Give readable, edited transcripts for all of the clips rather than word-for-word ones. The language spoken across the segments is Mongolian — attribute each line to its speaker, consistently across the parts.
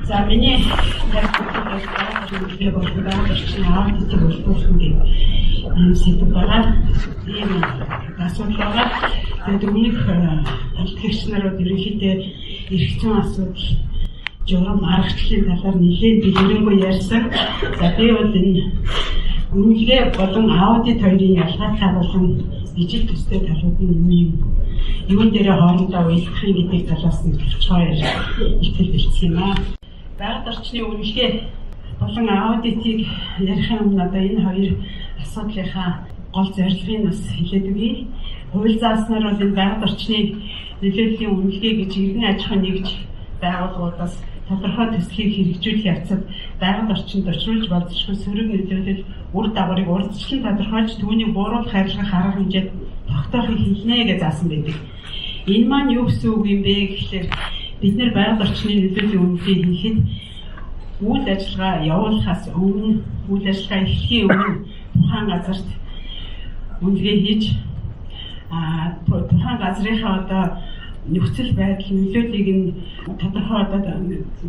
Speaker 1: За миний хэлбэл аудитыг үйлдвэрлэх юм сэдв байгаа. Тийм асуудал байгаа. Тэгээд өмнөх алтгэгч нарууд ерөнхийдөө эрх зүйн асуудал, журам аргачлалын талаар нэлээд дэлгэрэнгүй ярьсан. За би бол энэ үнэлгээ болон аудит хоёрын ялгаатай болон ижил төстэй талуудын юун дээр хоорондоо уялдахын гэдэг талаас нь товчхон итгэл бэлдсэн юм аа. Байгаль орчны үнэлгээ болон аудитыг ярих юм надаа энэ хоёр асуудлынхаа гол зорилгыг бас хэлээд өгье. Хууль зааснаар бол энэ байгаль орчны нөлөөллийн үнэлгээ гэж иргэн аж ахуйн нэгж байгууллагуудаас тодорхой төслийг хэрэгжүүлэх явцад байгаль орчинд очруулж болзошгүй сөрөг нөлөөлөл үр дагаврыг урьдчилан тодорхойлж түүнийг бууруулах харилцааг арга хэмжээд тогтоохыг хэлнэ гэж заасан байдаг. Энэ маань юу гэсэн үг юм бэ гэхлээр бид нэр байгаль орчны нөлөөллийн үнэлгээ хийхэд үйл ажиллагаа явуулахаас өмнө, үйл ажиллагаа эхлэхийн өмнө тухайн газарт үнэлгээ хийж тухайн газрынхаа одоо нөхцөл байдал нөлөөллийг нь тодорхой одоо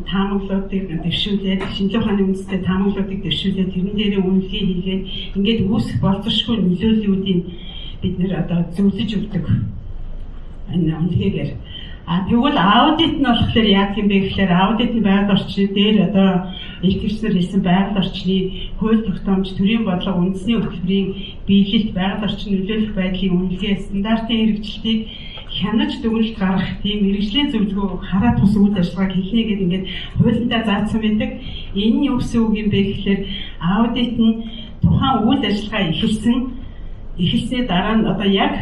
Speaker 1: таамаглуудыг дэвшүүлээд шинжлэх ухааны үндэстэй таамаглуудыг дэвшүүлээд тэрэн дээр үнэлгээ хийгээд ингээд үүсэх болзошгүй нөлөөллүүдийг бид нэр одоо зөвлөж өгдөг. Энэ үнэлгээгээр тэгвэл аудит нь болохоор яг юм бэ гэхээр аудитын байгаль орчны дээр одоо эрхчлэлээр хэлсэн байгаль орчны хууль тогтоомж төрийн бодлого үндэсний хөтөлбөрийн биелэлт байгаль орчны нөлөөлөх байдлын үнэлгээ стандартын хэрэгжилтийг хянаж дүгнэлт гаргах тийм мэргэжлийн зөвлөгөө хараа тус үйл ажиллагааг хэлнэ гэдэг ингээд хуулиндаа заасан байдаг. Энэ нь юу гэсэн үг юм бэ гэхээр аудит нь тухайн үйл ажиллагаа эхэлсний дараа нь одоо яг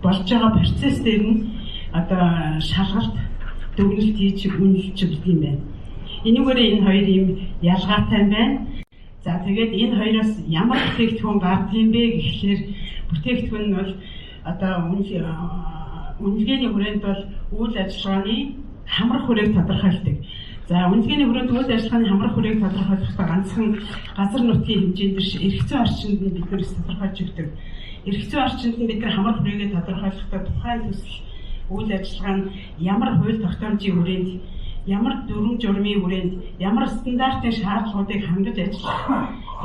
Speaker 1: болж байгаа процесс дээр нь одоо шалгалт дүгнэлт хийж үнэлж өгдөг юм байна. Энэгээр энэ хоёр юм ялгаатай байна. За тэгээд энэ хоёроос ямар бүтээгдэхүүн гардаг юм бэ гэхлээр бүтээгдэхүүн нь бол одоо үнэлгээний хүрээнд бол үйл ажиллагааны хамрах хүрээг тодорхойлдог. За үнэлгээний хүрээнд үйл ажиллагааны хамрах хүрээг тодорхойлохдоо ганцхан газар нутгийн хэмжээнд эрх зүйн орчинд нь бид нэр тодорхойлж өгдөг. Эрх зүйн орчинд нь бид нар хамрах хүрээгээ тодорхойлохдоо тухайн төсөл үйл ажиллагаа нь ямар хууль тогтоомжийн хүрээнд, ямар дүрм журмын хүрээнд, ямар стандартын шаардлагуудыг хангаж ажиллах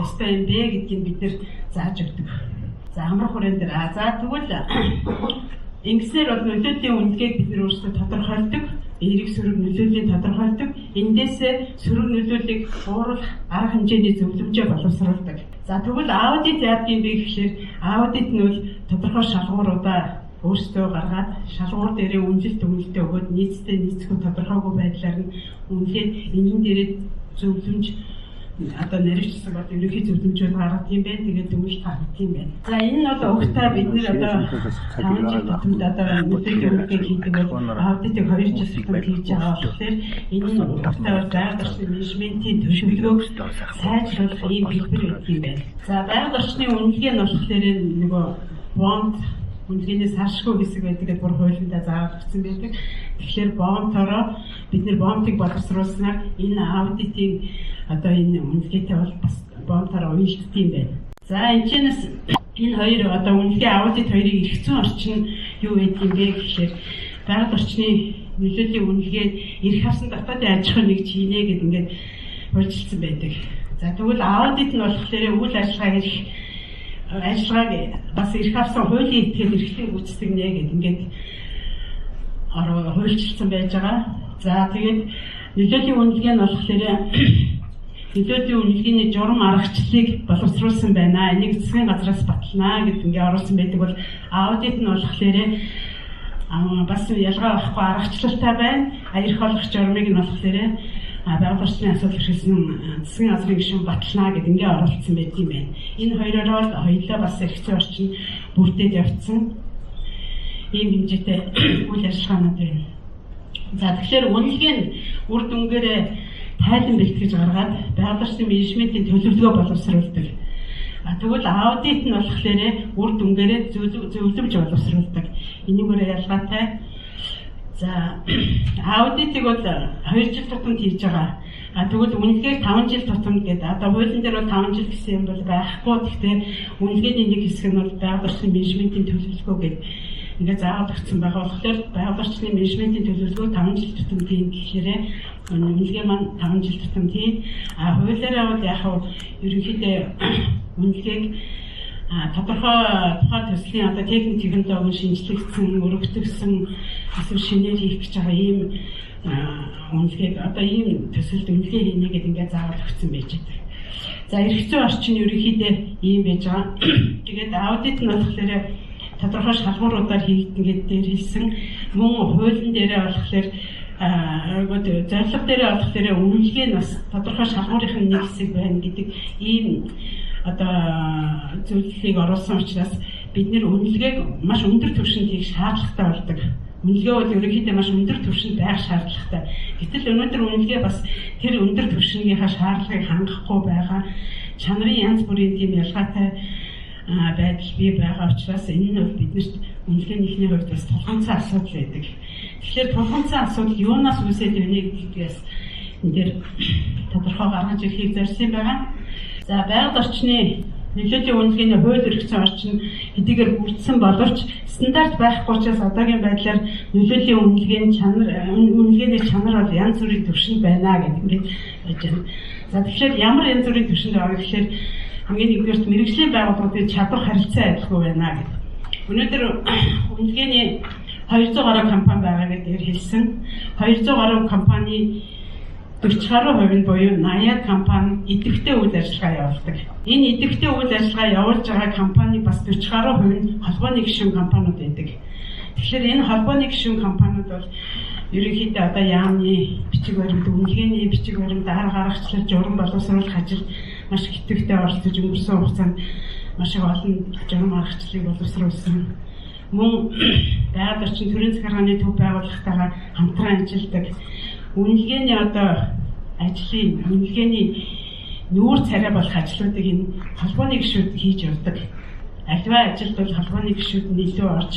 Speaker 1: ёстой юм бэ гэдгийг бид нэр зааж өгдөг. За хамрах хүрээн дээр тэгвэл ингэснээр бол нөлөөллийн үнэлгээг бид нэр өөрсдөө тодорхойлдог, эерэг сөрөг нөлөөллийн тодорхойлдог. Эндээсээ сөрөг нөлөөллийг бууруулах арга хэмжээний зөвлөмжөө боловсруулдаг. За тэгвэл аудит яадаг юм бэ гэхээр аудит нь бол тодорхой шалгууруудаа өөрсдөө гаргаад шалгуур дээрээ үнэлэлт өгүүлэлтээ өгөөд нийцтэй нийцэхгүй тодорхойгүй байдлаар нь үнэлээд энэний дээрээ зөвлөмж одоо нарийчсан бод ерөнхий зөвлөмжөөр гаргах юм байна. Тэгээд дүгнэлт гаргах юм байна. За энэ нь бол угтаа бид нэр одоо 5 жил тутамд одоо нөлөөллийн үнэлгээ хийдэг бол аудитыг 2 жил тутамд хийж байгаа болохоор энэ нь угтаа байгаль орчны менежментийн төлөвлөгөөг сайжруулах ийм хэлбэр өгөх юм байна. За байгаль орчны үнэлгээ нь болохоор нөгөө бонд үнэлгээнээс харшгүй хэсэг байдаг гэж бүр хуулиндаа зааварчсан байдаг. Тэгэхээр бомтороо бид нэр бомтыг боловсруулснаар энэ аудитын одоо энэ үнэлгээтэй бол бас бомтороо уялддаг юм байна. За энэчнээс энэ хоёр одоо үнэлгээ аудит хоёрын эрх зүйн орчин юу гэдэг юм бэ гэхээр байгаль орчны нөлөөллийн үнэлгээ эрх авсан дотоодын аж ахуйн нэгж хийнэ гэдэг ингээд хуульчилсан байдаг. За тэгвэл аудит нь болохоор үйл ажиллагааг бас эрх авсан хуулийн этгээд эрхлэн гүйцэтгэх нэ гэдэг ингээд хуульчилсан байж байгаа. За тэгээд нөлөөллийн үнэлгээ нь болохоор нөлөөллийн үнэлгээний журам аргачлалыг боловсруулсан байна. Энийг засгийн газраас батална гэдэг ингээд оруулсан байдаг бол аудит нь болохоор бас ялгаа авахгүй аргачлалтай байна. Эрх олох журмыг нь болохоор байгаль орчны асуудал хэрэгсэн засгийн газрын гишүүн батална гэдэг ингээд оруулсан байдаг юм байна. Энэ хоёроор хоёулаа бас эрх зүйн орчин бүрдээд явцсан ийм хэмжээтэй үйл ажиллагаанууд байна. За тэгэхээр үнэлгээ нь үр дүнгээрээ тайлан бэлтгэж гаргаад байгаль орчны менежментийн төлөвлөгөө боловсруулдаг. Тэгвэл аудит нь болохоор үр дүнгээрээ зөвлөмж боловсруулдаг. Энийгээр ялгаатай. За аудитыг бол 2 жил тутамд хийж байгаа. Тэгвэл үнэлгээг 5 жил тутамд гэдэг. Одоо хуулийн дээр бол 5 жил гэсэн юм бол байхгүй. Гэхдээ үнэлгээний нэг хэсэг нь бол байгаль орчны менежментийн төлөвлөгөө гэдэг ингээд заавал өгсөн байгаа болохоор байгаль орчны менежментийн төлөвлөгөө 5 жил тутам тийм гэхээр үнэлгээ маань 5 жил тутам тийм. Хуулиараа бол яг ерөнхийдөө үнэлгээг тодорхой тухайн төслийн одоо техник технологийн шинжилэгдсэн, өргөтгсөн эсвэл шинээр хийх гэж байгаа ийм үнэлгээг одоо ийм төсөлд үнэлгээ хийнэ гэдэг ингээд заавал өгсөн байж байгаа. За эрх зүйн орчин ерөнхийдөө ийм байж байгаа. Тэгээд аудит нь болохоор тодорхой шалгууруудаар хийгдэн гэдэг дээр хэлсэн. Мөн хуулийн дээрээ болохоор зорилго дээрээ болохоор үнэлгээ нь бас тодорхой шалгуурын нэг хэсэг байна гэдэг ийм одоо зүйлийг оруулсан учраас бид нэр үнэлгээг маш өндөр түвшинд хийх шаардлагатай болдог. Үнэлгээ бол ерөнхийдөө маш өндөр түвшинд байх шаардлагатай. Гэтэл өнөөдөр үнэлгээ бас тэр өндөр түвшингийнхаа шаардлагыг хангахгүй байгаа. Чанарын янз бүрийн тийм ялгаатай байдал бий байгаа учраас энэ нь бол биднэрт үнэлгээнийхний хувьд бас тулгымцсан асуудал байдаг. Тэгэхээр тулгымцсан асуудал юунаас үүсээд байна гэдгээс энэ дээр тодорхой гаргаж ирэхийг зорьсон байгаа. За байгаль орчны нөлөөтэй үнэлгээний хууль эрх зүйн орчин хэдийгээр бүрдсэн боловч стандарт байхгүй учраас одоогийн байдлаар нөлөөлийн үнэлгээний чанар бол янз бүрийн түвшинд байна гэдэг ингээд байж байна. За тэгэхээр ямар янз бүрийн түвшинд байгаа гэхээр хамгийн нэгдүгээрт мэргэжлийн байгууллагуудын чадвар харилцаа адилгүй байна гэдэг. Өнөөдөр үнэлгээний 200 гаруй компани байгаа гэдгээр хэлсэн. 200 гаруй компани 40 гаруй хувь нь буюу 80 компани идэвхтэй үйл ажиллагаа явуулдаг. Энэ идэвхтэй үйл ажиллагаа явуулж байгаа компани бас 40 гаруй хувь нь холбооны гишүүн компаниуд байдаг. Тэгэхээр энэ холбооны гишүүн компаниуд бол ерөнхийдөө одоо яамны бичиг баримт, үнэлгээний бичиг баримт, арга гаргачлал, журам боловсруулах ажил маш идэвхтэй оролцож өнгөрсөн хугацаанд маш их олон журам аргачлалыг боловсруулсан. Мөн байгаль орчин төрийн захиргааны төв байгууллагатайгаа хамтран ажилладаг. Үнэлгээний одоо ажлын үнэлгээний нүүр царай болох ажлуудыг энэ холбооны гишүүд хийж явдаг. Альва ажилд бол холбооны гишүүд нь илүү орж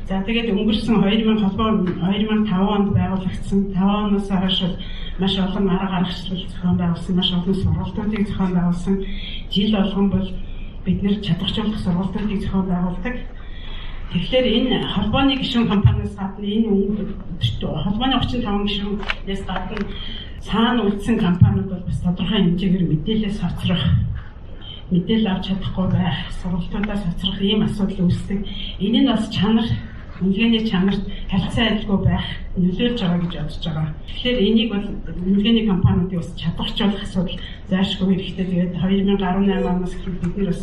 Speaker 1: за тэгээд өнгөрсөн 2005 онд байгуулагдсан 5 оноос хойш маш олон арга гаргачлал зохион байгуулсан, маш олон сургалтуудыг зохион байгуулсан. Жил болгон бол бид нэр чадваржуулах сургалтуудыг зохион байгуулдаг. Тэгэхээр энэ холбооны гишүүн компаниас гадна энэ холбооны 35 гишүүнээс гадна цаана үлдсэн компаниуд бол бас тодорхой хэмжээгээр мэдээлэл соцрох, мэдээлэл авч чадахгүй байх, сургалтуудаас соцрох ийм асуудал үүсдэг. Энэ нь бас үнэлгээний чанарт харилцаа адилгүй байх нөлөөлж байгаа гэж бодож байгаа. Тэгэхээр энийг бол үнэлгээний компаниудыг бас чадваржуулах асуудал заашгүй хэрэгтэй. Тэгээд 2018 оноос эхлээд бид нар бас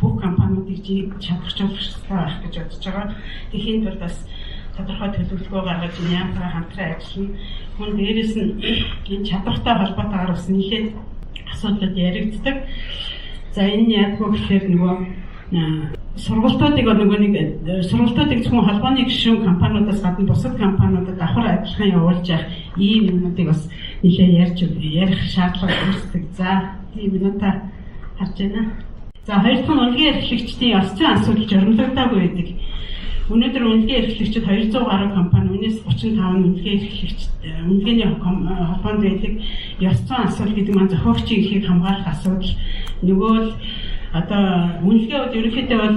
Speaker 1: бүх компаниудыг чадваржуулах хэрэгтэй байх гэж бодож байгаа. Тэгэхин тулд бас тодорхой төлөвлөгөө гаргаж яамтайгаар хамтран ажиллана. Хүн дээрээс нь энэ чадвартай холбоотойгоор бас нийлээд асуудлууд яригддаг. За энэ яадгүй гэхээр нөгөө сургалтуудыг сургалтуудыг зөвхөн холбооны гишүүн компаниудаас гадна бусад компаниудад давхар адилхан явуулж явах ийм юмнуудыг бас нэлээд ярих шаардлага үүсдэг. За тийм минутаа харж байна. За хоёр дахь нь үнэлгээ эрхлэгчдийн ёс зүйн асуудал журамлагдаагүй байдаг. Өнөөдөр үнэлгээ эрхлэгчид 200 гаруй компани, үнээс 35 нь үнэлгээний холбоонд байдаг. Ёс зүйн асуудал гэдэг маань зохиогчийн эрхийг хамгаалах асуудал. Нөгөө л одоо үнэлгээ бол ерөнхийдөө бол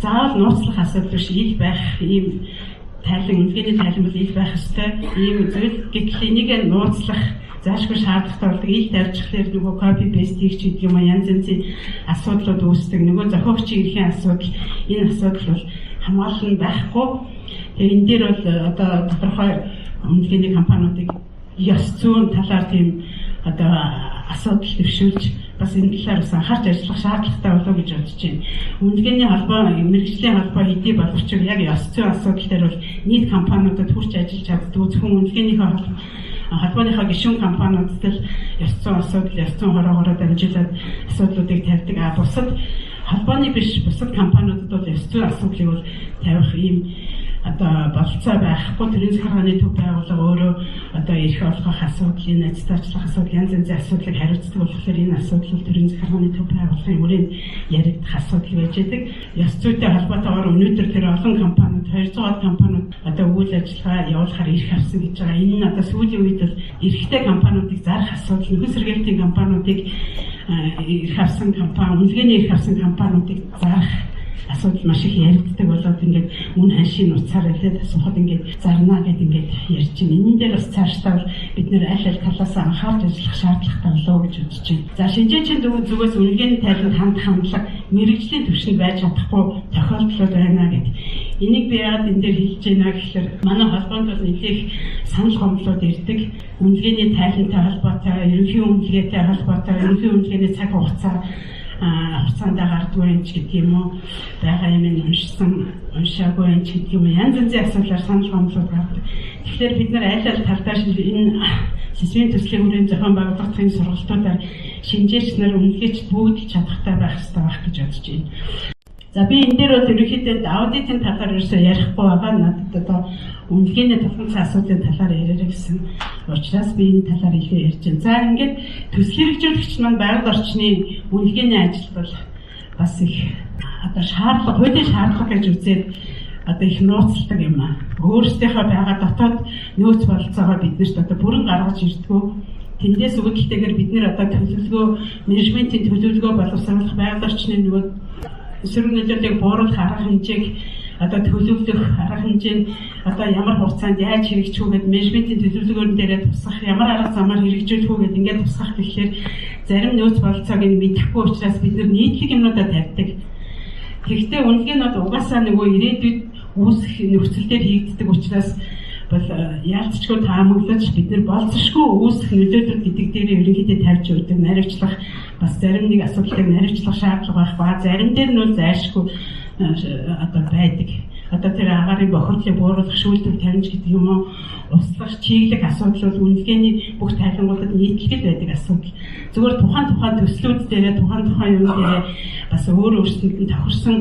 Speaker 1: заавал нууцлах асуудал биш, ил байх ийм үнэлгээний тайлан бол ил байх ёстой ийм зүйл. Гэтэл энийг нууцлах заашгүй шаардлагатай болдог. Ил тавьчихлаар нөгөө copy paste хийх гэдэг юм янз янзын асуудлууд үүсдэг. Нөгөө зохиогчийн эрхийн асуудал, энэ асуудал бол хамгаалал байхгүй. Тэгээ энэ дээр бол одоо тодорхой үнэлгээний компаниудыг ёс зүйн талаар тийм одоо асуудал төвшүүлж бас энэ талаар бас анхаарч ажиллах шаардлагатай болов гэж бодож байна. Үнэлгээний холбоо, мэргэжлийн холбоо хэдий боловч яг ёс зүйн асуудал дээр бол нийт компаниудад хүрч ажиллаж чаддаг. Зөвхөн үнэлгээнийхээ холбооныхоо гишүүн компаниудад л ёс зүйн асуудал, ёс зүйн хороогоор дамжуулаад асуудлуудыг тавьдаг. Бусад холбооны биш бусад компаниудад бол ёс зүйн асуудлыг бол тавих ийм одоо болцоо байхгүй. Төрийн захиргааны төв байгууллага өөрөө одоо эрх олгох асуудал, энэ аттестачлах асуудал, янз янзын асуудлыг хариуцдаг болохоор энэ асуудал төрийн захиргааны төв байгууллагын хүрээнд яригдах асуудал байж байдаг. Ёс зүйтэй холбоотойгоор өнөөдөр тэр олон компаниуд 200 компаниуд одоо үйл ажиллагаа явуулахаар эрх авсан гэж байгаа. Энэ нь одоо сүүлийн үед бол эрхтэй компаниудыг зарах асуудал, нөхөн сэргээлтийн компаниудыг эрх авсан компани, үнэлгээний эрх авсан компаниудыг зарах асуудал маш их яригддаг болоод ингээд үн ханшийн утсаар хэлээд асуухад ингээд зарна гэдэг ингээд ярьж байна. Энэ дээр бас цаашдаа бид нэр аль аль талаас анхаарч ажиллах шаардлагатай болов гэж бодож байна. За шинжээчийн зүгээс үнэлгээний тайлбар хандлага мэрэгжлийн түвшинд байж чадахгүй тохиолдлууд байна гэдэг. Энийг би яагаад энэ дээр хэлж байна гэхээр манай холбоонд бол нэлээх санал гомдлууд ирдэг. Үнэлгээний тайлантай холбоотой, ерөнхий үнэлгээтэй холбоотой, ерөнхий үнэлгээний цаг хугацаанд гардаг юм ч гэдэг юм уу, байгаа юм уншаагүй юм ч гэдэг юм уу, янз янзын асуудлаар санал гомдлууд гардаг. Тэгэхээр бид нар аль аль талдаа энэ сэсвийн төслийн хүрээнд зохион байгуулалтын сургалтуудаар шинжээч нар үнэлгээч бүгд чадахтай байх хэрэгтэй байх гэж бодож байна. За би энэ дээр бол ерөнхийдөө аудитын талаар ерөөсөө ярихгүй байгаа. Надад одоо үнэлгээний тулгуур асуудлын талаар яриараа гэсэн учраас би энэ талаар илүү ярьж байна. За ингээд төсөл хэрэгжүүлэгч маань байгаль орчны үнэлгээний ажил бол бас их одоо шаардлага, хуулийн шаардлага гэж үзээд одоо их нууцлдаг юм аа. Өөрсдийнхөө байгаа дотоод нөөц бололцоогоо биднэрт одоо бүрэн гаргаж ирдгүү. Тэндээс үүдэлтэйгээр бид нэр одоо төлөвлөгөө, менежментийн төлөвлөгөө боловсруулах, байгаль орчны нөгөө эсрэг нөлөөллийг бууруулах арга хэмжээг одоо төлөвлөх арга хэмжээ нь одоо ямар хугацаанд яаж хэрэгжих үү гэдэг менежментийн төлөвлөгөөрн дээрээ тусах, ямар арга замаар хэрэгжүүлэх үү гэдэг ингээд тусах гэхээр зарим нөөц бололцоог нь мэдэхгүй учраас бид нар нийтлэг юмнуудаа тавьдаг. Тэгэхдээ үнэлгээ нь бол угаасаа нөгөө ирээдүйд үүсэх нөхцөлөөр хийгддэг учраас бол яалтчгүй таамаглаж бид нар болцсошгүй үүсэх нөлөөлөл гэдэг дээр ерөнхийдөө тавьж өгдөг. Наривчлах бас зарим нэг асуудлыг наривчлах шаардлага байх ба зарим дээр нь зайлшгүй одоо байдаг. Одоо тэр агарын бохирдлыг бууруулах шүүлтүүр тавьж гэдэг юм уу, услах чиглэх асуудал бол үнэлгээний бүх тайлангуудад нийтлэгд байдаг асуудал. Зөвхөн тухайн төслүүд дээрээ тухайн юм дээрээ бас өөрсдөнд нь тохирсон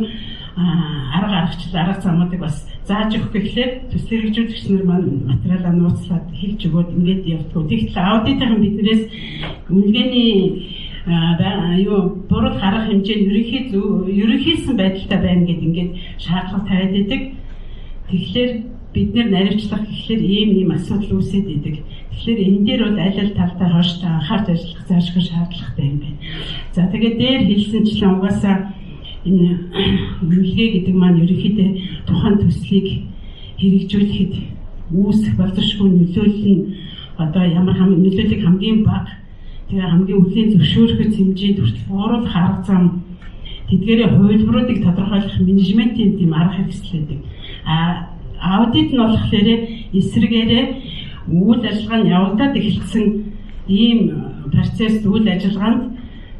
Speaker 1: арга замуудыг бас зааж өгөх гэхлээр төсөл хэрэгжүүлэгч нар маань материалаа нууцлаад хэлж өгөөд ингээд явдаг. Тэгтэл аудитын биднээс үнэлгээний буруу харах хэмжээ нь ерөнхийсэн байдалтай байна гэдэг ингээд шаардлага тавиад байдаг. Тэгэхээр бид нэр наривчлах гэхлээр ийм асуудал үүсээд идэг. Тэгэхээр энэ дээр бол аль аль талдаа хооштой анхаарч ажиллах заашгүй шаардлагатай юм байна. За тэгээд дээр хэлсэнчлэн угаасаа энэ үнэлгээ гэдэг маань ерөнхийдөө тухайн төслийг хэрэгжүүлэхэд үүсэх боловсролгүй нөлөөлөл нь одоо ямар нөлөөллийг хамгийн бага, тэгээ хамгийн үлийн зөвшөөрөх хэмжээнд хүртэл бууруулах арга зам, тэдгээрээ хувилбаруудыг тодорхойлох менежментийн тийм арга хэрэгсэл байдаг. Аудит нь болохоор эсрэгээрээ үйл ажиллагаа нь явагдаад эхэлсэн ийм процесс үйл ажиллагаанд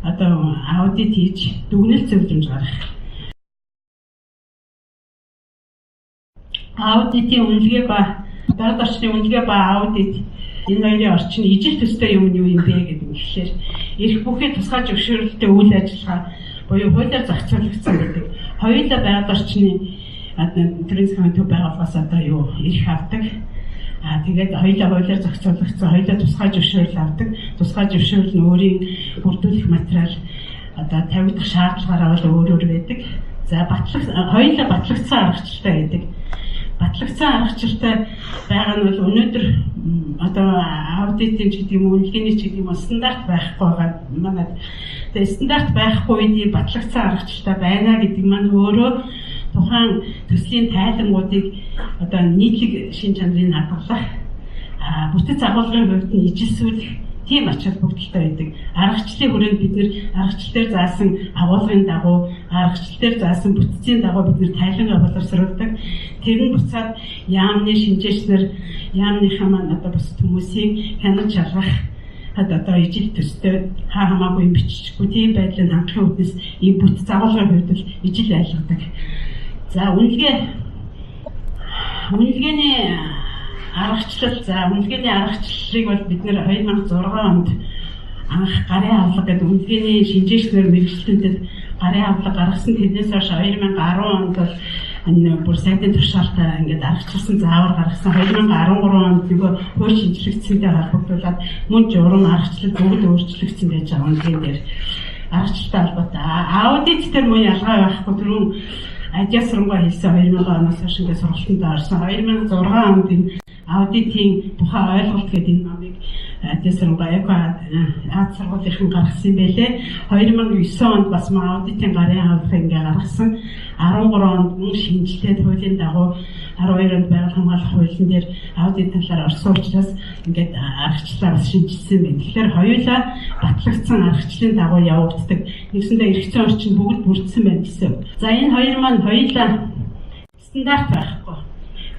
Speaker 1: одоо аудит хийж дүгнэлт зөвлөмж гаргах. Аудитын үнэлгээ ба байгаль орчны үнэлгээ ба аудит энэ хоёрын орчин ижил төстэй юм юу юм бэ гэдэг нь гэхээр эрх бүхий тусгай зөвшөөрлөлтөй үйл ажиллагаа буюу хуулиар зохицуулагдсан гэдэг. Хоёулаа байгаль орчны төрийн төв байгууллагаас одоо юу эрх авдаг. Тэгээд хоёулаа хуулиар зохицуулагдсан, хоёулаа тусгай зөвшөөрөл авдаг. Тусгай зөвшөөрөл нь өөрийн бүрдүүлэх материал одоо тавигдах шаардлагаараа бол өөр байдаг. За хоёулаа батлагдсан аргачлалтай байдаг. Батлагдсан аргачлалтай байгаа нь бол өнөөдөр одоо аудитын ч гэдэг юм уу, үнэлгээний ч гэдэг юм уу стандарт байхгүй байгаа манайд. Тэгээд стандарт байхгүй үедээ батлагдсан аргачлалтай байна гэдэг маань өөрөө тухайн төслийн тайлангуудыг одоо нийтлэг шин чанарыг хадгалах, бүтэц агуулгын хувьд нь ижилсүүлэх тийм ач холбогдолтой байдаг. Аргачлалын хүрээнд бид нэр аргачлал дээр заасан агуулгын дагуу, аргачлал дээр заасан бүтцийн дагуу бид нэр тайлангаа боловсруулдаг. Тэр нь буцаад яамны шинжээч нар яамныхаа маань одоо бус хүмүүсийг хянаж шалгах одоо ижил төстэй хамаагүй юм биччихгүй тийм байдлыг хангахын үднэс ийм бүтэц агуулгын хувьд л ижил айлгадаг. За үнэлгээний аргачлал, үнэлгээний аргачлалыг бол бид нэр 2006 онд анх гарын авлага гэдэг үнэлгээний шинжээчнэр мэргэжилтүүдэд гарын авлага гаргасан. Тэрнээс хойш 2010 онд бол бүр сайдын туршаалтаа ингээд аргачлсан заавар гаргасан. 2013 онд нөгөө хууль шинжилгэцтэй холбогдуулаад мөн журам аргачлал бүгд өөрчлөгдсөн байж байгаа үнэлгээнд дээр аргачлалтай холбоотой. Аудит дээр мөн ялгаа байхгүй. Түрүүн Адиас сургууль хэлсэн 2000 оноос хойш ингээд сургалтанд орсон. 2006 онд энэ аудитын тухай ойлголт гэдэг энэ номыг Тэсрэнгаа Аз сургуулийн гаргасан байлээ. 2009 онд бас аудитын гарын авралыг ингээ гаргасан. 13 онд мөн шинжилгээд хуулийн дагуу 12 онд байгаль хамгаалах хуулийн дээр аудит талаар орсон учраас ингээд аргачлалаа бас шинжилсэн байна. Тэгэхээр хоёулаа батлагдсан аргачлалын дагуу явагддаг. Нэгсэндээ эргэцэн орчин бүгд бүрдсэн байна гэсэн. За энэ хоёр маань хоёулаа стандарт байхгүй.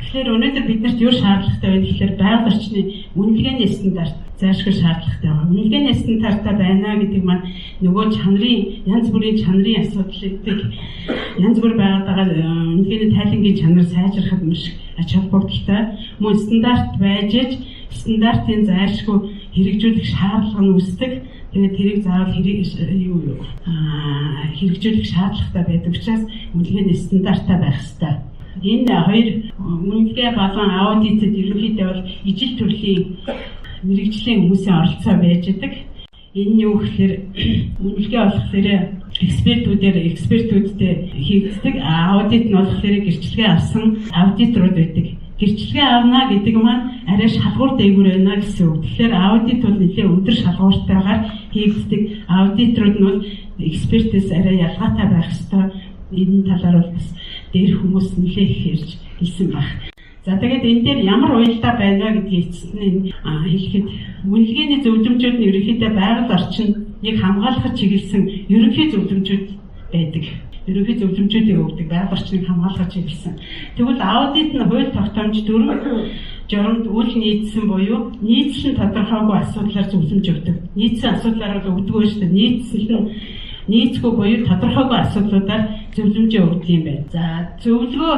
Speaker 1: Тэгэхээр өнөөдөр биднэрт юу шаардлагатай вэ гэхээр байгаль орчны үнэлгээний стандарт зайлшгүй шаардлагатай байна. Үнэлгээний стандартаа байна гэдэг маань нөгөө чанарын янз бүрийн чанарын асуудлыг янз бүр байгаад үнэлгээний тайлангийн чанар сайжрахад маш ач холбогдолтой. Мөн стандарт байж стандартын зайлшгүй хэрэгжүүлэх шаардлага нь үүсдэг. Тэгээд тэрийг заавал хэрэгжүүлэх шаардлагатай байдаг учраас үнэлгээний стандартаа байх ёстой. Энэ хоёр үнэлгээ болон аудитэд ерөнхийдөө бол ижил төрлийн мэрэгжлийн хүмүүсийн оролцоо байж байгаа. Энэ нь юу гэхээр үнэлгээ болохоор экспертүүдтэй хийгддэг. Аудит нь болохоор гэрчлэгээ авсан аудиторууд байдаг. Гэрчлэгээ авна гэдэг маань арай шалгуур дээгүүр байна гэсэн үг. Тэгэхээр аудит бол нэлээд өндөр шалгууртайгаар хийгддэг. Аудиторууд нь бол экспертээс арай ялгаатай байх ёстой. Энэ талаар бол бас дээр хүмүүс нэлээд их ярьж хэлсэн баг. За тэгээд энэ дээр ямар уялдаа байна гэдгийг эцэст нь хэлэхэд үнэлгээний зөвлөмжүүд нь ерөнхийдөө байгаль орчныг хамгаалахад чиглэсэн ерөнхий зөвлөмжүүд байдаг. Ерөнхий зөвлөмжүүдийг өгдөг байгаль орчныг хамгаалахад чиглэсэн. Тэгвэл аудит нь хууль тогтоомж 4 журамд үл нийцсэн буюу нийцлэн тодорхойгүй асуудлаар зөвлөмж өгдөг. Нийцсэн асуудлаар бол өгдөг шүү дээ. Нийцгүй буюу тодорхойгүй асуудлуудаар зөвлөмжөө өгдөг юм байна. За зөвлөгөө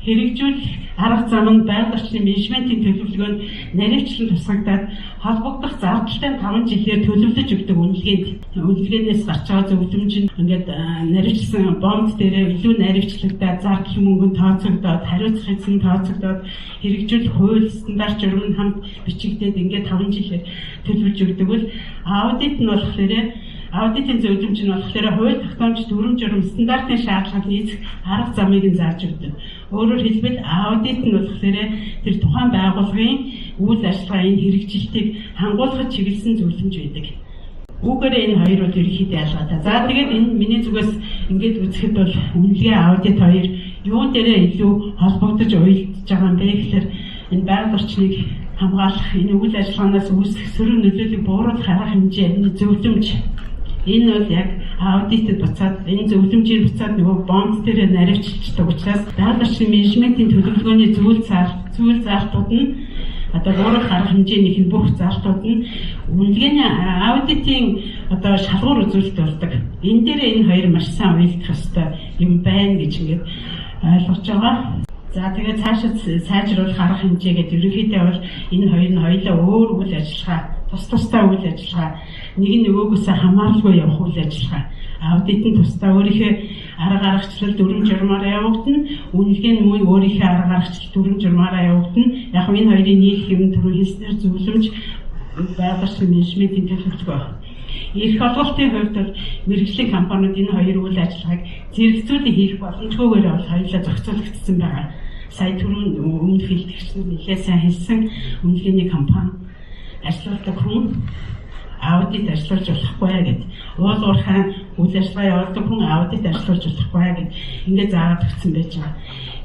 Speaker 1: хэрэгжүүлэх арга зам нь байгаль орчны менежментийн төлөвлөгөөнд наривчлан тусгагдаад холбогдох зардалтай 5 жилээр төлөвлөж өгдөг үнэлгээнээс гарч байгаа зөвлөмж нь ингээд наривчлсан бонд дээр илүү наривчлагдаад зардал мөнгөнд тооцогдоод хариуцах эзэн тооцогдоод хэрэгжүүлэх хууль стандарт журам нь хамт бичигдээд ингээд 5 жилээр төлөвлөж өгдөг бол аудит нь болохоор аудитын зөвлөмж нь болохоор хууль тогтоомж 4 журам стандартын шаардлагыг нийцэх арга замыг нь зааж өгдөг. Өөрөөр хэлбэл аудит нь болохоор тэр тухайн байгууллагын үйл ажиллагааны хэрэгжилтийг хангуулахад чиглэсэн зөвлөмж байдаг. Үүгээр энэ хоёрыг ерөнхийдөө ялгаатай. За тэгээд энэ миний зүгээс ингээд үзэхэд бол үнэлгээ аудит хоёр юун дээрээ илүү холбогдож уялдж байгаа юм бэ гэхээр энэ байгаль орчныг хамгаалах, энэ үйл ажиллагаанаас үүсэх сөрөг нөлөөллийг бууруулах арга хэмжээний зөвлөмж. Энэ бол яг аудитэд буцаад энэ зөвлөмжийг буцаад нөгөө бонд дээр наривчилдаг учраас байгаль орчны менежментийн төлөвлөгөөний зүйл заалтууд нь одоо бууруулах арга хэмжээнийх нь бүх заалтууд нь үнэлгээний аудитын одоо шалгуур үзүүлэлт болдог. Энэ дээр энэ хоёр маш сайн уялдах ёстой юм байна гэж ингээд ойлгож байгаа. За тэгээд цаашаа сайжруулах арга хэмжээгээд ерөнхийдөө бол энэ хоёр нь хоёулаа өөр үйл ажиллагаа, тусдаа үйл ажиллагаа, нэг нь нөгөөгөөс хамааралгүй явах үйл ажиллагаа. Аудитын тусдаа өөрийнхөө арга аргачлал дүрм журмаараа явагдана, үнэлгээ нь мөн өөрийнхөө арга аргачлал дүрм журмаараа явагдана. Яг энэ хоёрын нийлэх юм түрүү хэлснээр зөвлөмж байгаль орчны менежментийн төлөвлөгөө. Эрх олголтын хувьд бол мэргэжлийн компаниуд энэ хоёр үйл ажиллагааг зэрэгцүүлэн хийх боломжгүйгээр бол хоёулаа зохицуулагдсан байгаа. Сая түрүүн өмнөх хэлтгчнүүд нэлээд сайн хэлсэн үнэлгээний компани ажилладаг хүн аудит ажиллаж болохгүй гэд. Уул уурхай үйл ажиллагаа явуулдаг хүн аудит ажиллаж болохгүй гэд ингээд заагаад өгсөн байж байгаа.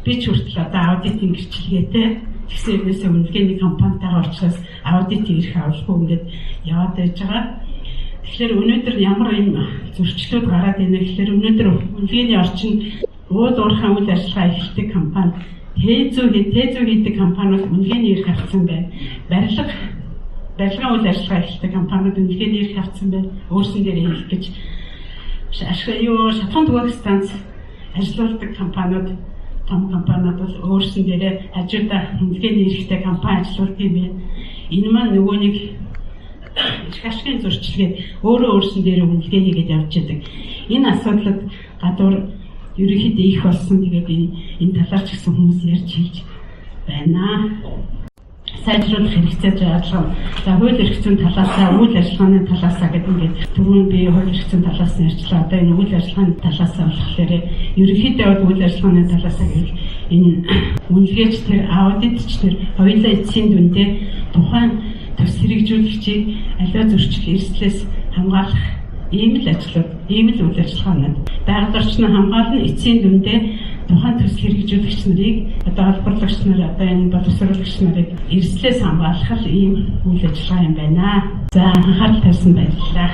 Speaker 1: Би ч хүртэл одоо аудитын гэрчлэгээтэй тэгсэн юмээс үнэлгээний компанитайгаа уулзсаас аудитын эрх авахгүй ингээд яваад байж байгаа. Тэгэхээр өнөөдөр ямар юм зөрчлүүд гараад байна гэхээр өнөөдөр үнэлгээний орчин уул уурхай үйл ажиллагаа эхэлдэг компани тэзүү хийдэг компаниуд үнэлгээний эрх авсан байна. Барилгын үйл ажиллагаа эхэлдэг компаниуд үнэлгээний эрх авсан байна. Өөрсөн дээр хийх гэж шатхан түгээх станц ажилладаг компаниуд, том компаниуд бол өөрсөн дээр хажуудаа үнэлгээний эрхтэй компани ажилладаг юм байна. Энэ маань нөгөө нэг их ашигын зурчилгээд өөрөө өөрсөн дээр үнэлгээ хийгээд явж байдаг. Энэ асуудлууд гадуур ерөнхийдөө их болсон. Тэгээд энэ талаар ч гэсэн хүмүүс ярьж хэлж байна. Сайжруулах хэрэгцээ жаадлага. За хууль эрх зүйн талаасаа, үйл ажиллагааны талаасаа гэдэг ингээд түрүүн би хууль эрх зүйн талаас нь ярьчлаа. Одоо энэ үйл ажиллагааны талаасаа болохоор ерөнхийдөө бол үйл ажиллагааны талаасаа гэвэл энэ үнэлгээч тэр аудитч тэр хоёулаа эцсийн дүндээ тухайн төс хэрэгжүүлэгчийг аливаа зөрчил эрсдлээс хамгаалах ийм л ажлууд, ийм л үйл ажиллагаанууд. Байгаль орчныг хамгаална, эцсийн дүндээ тухайн төс хэрэгжүүлэгч нарыг одоо олборлагч нар, одоо энэ боловсруулагч нарыг эрсдлээс хамгаалах ийм үйл ажиллагаа юм байна. За анхаарал тавьсан баярлалаа.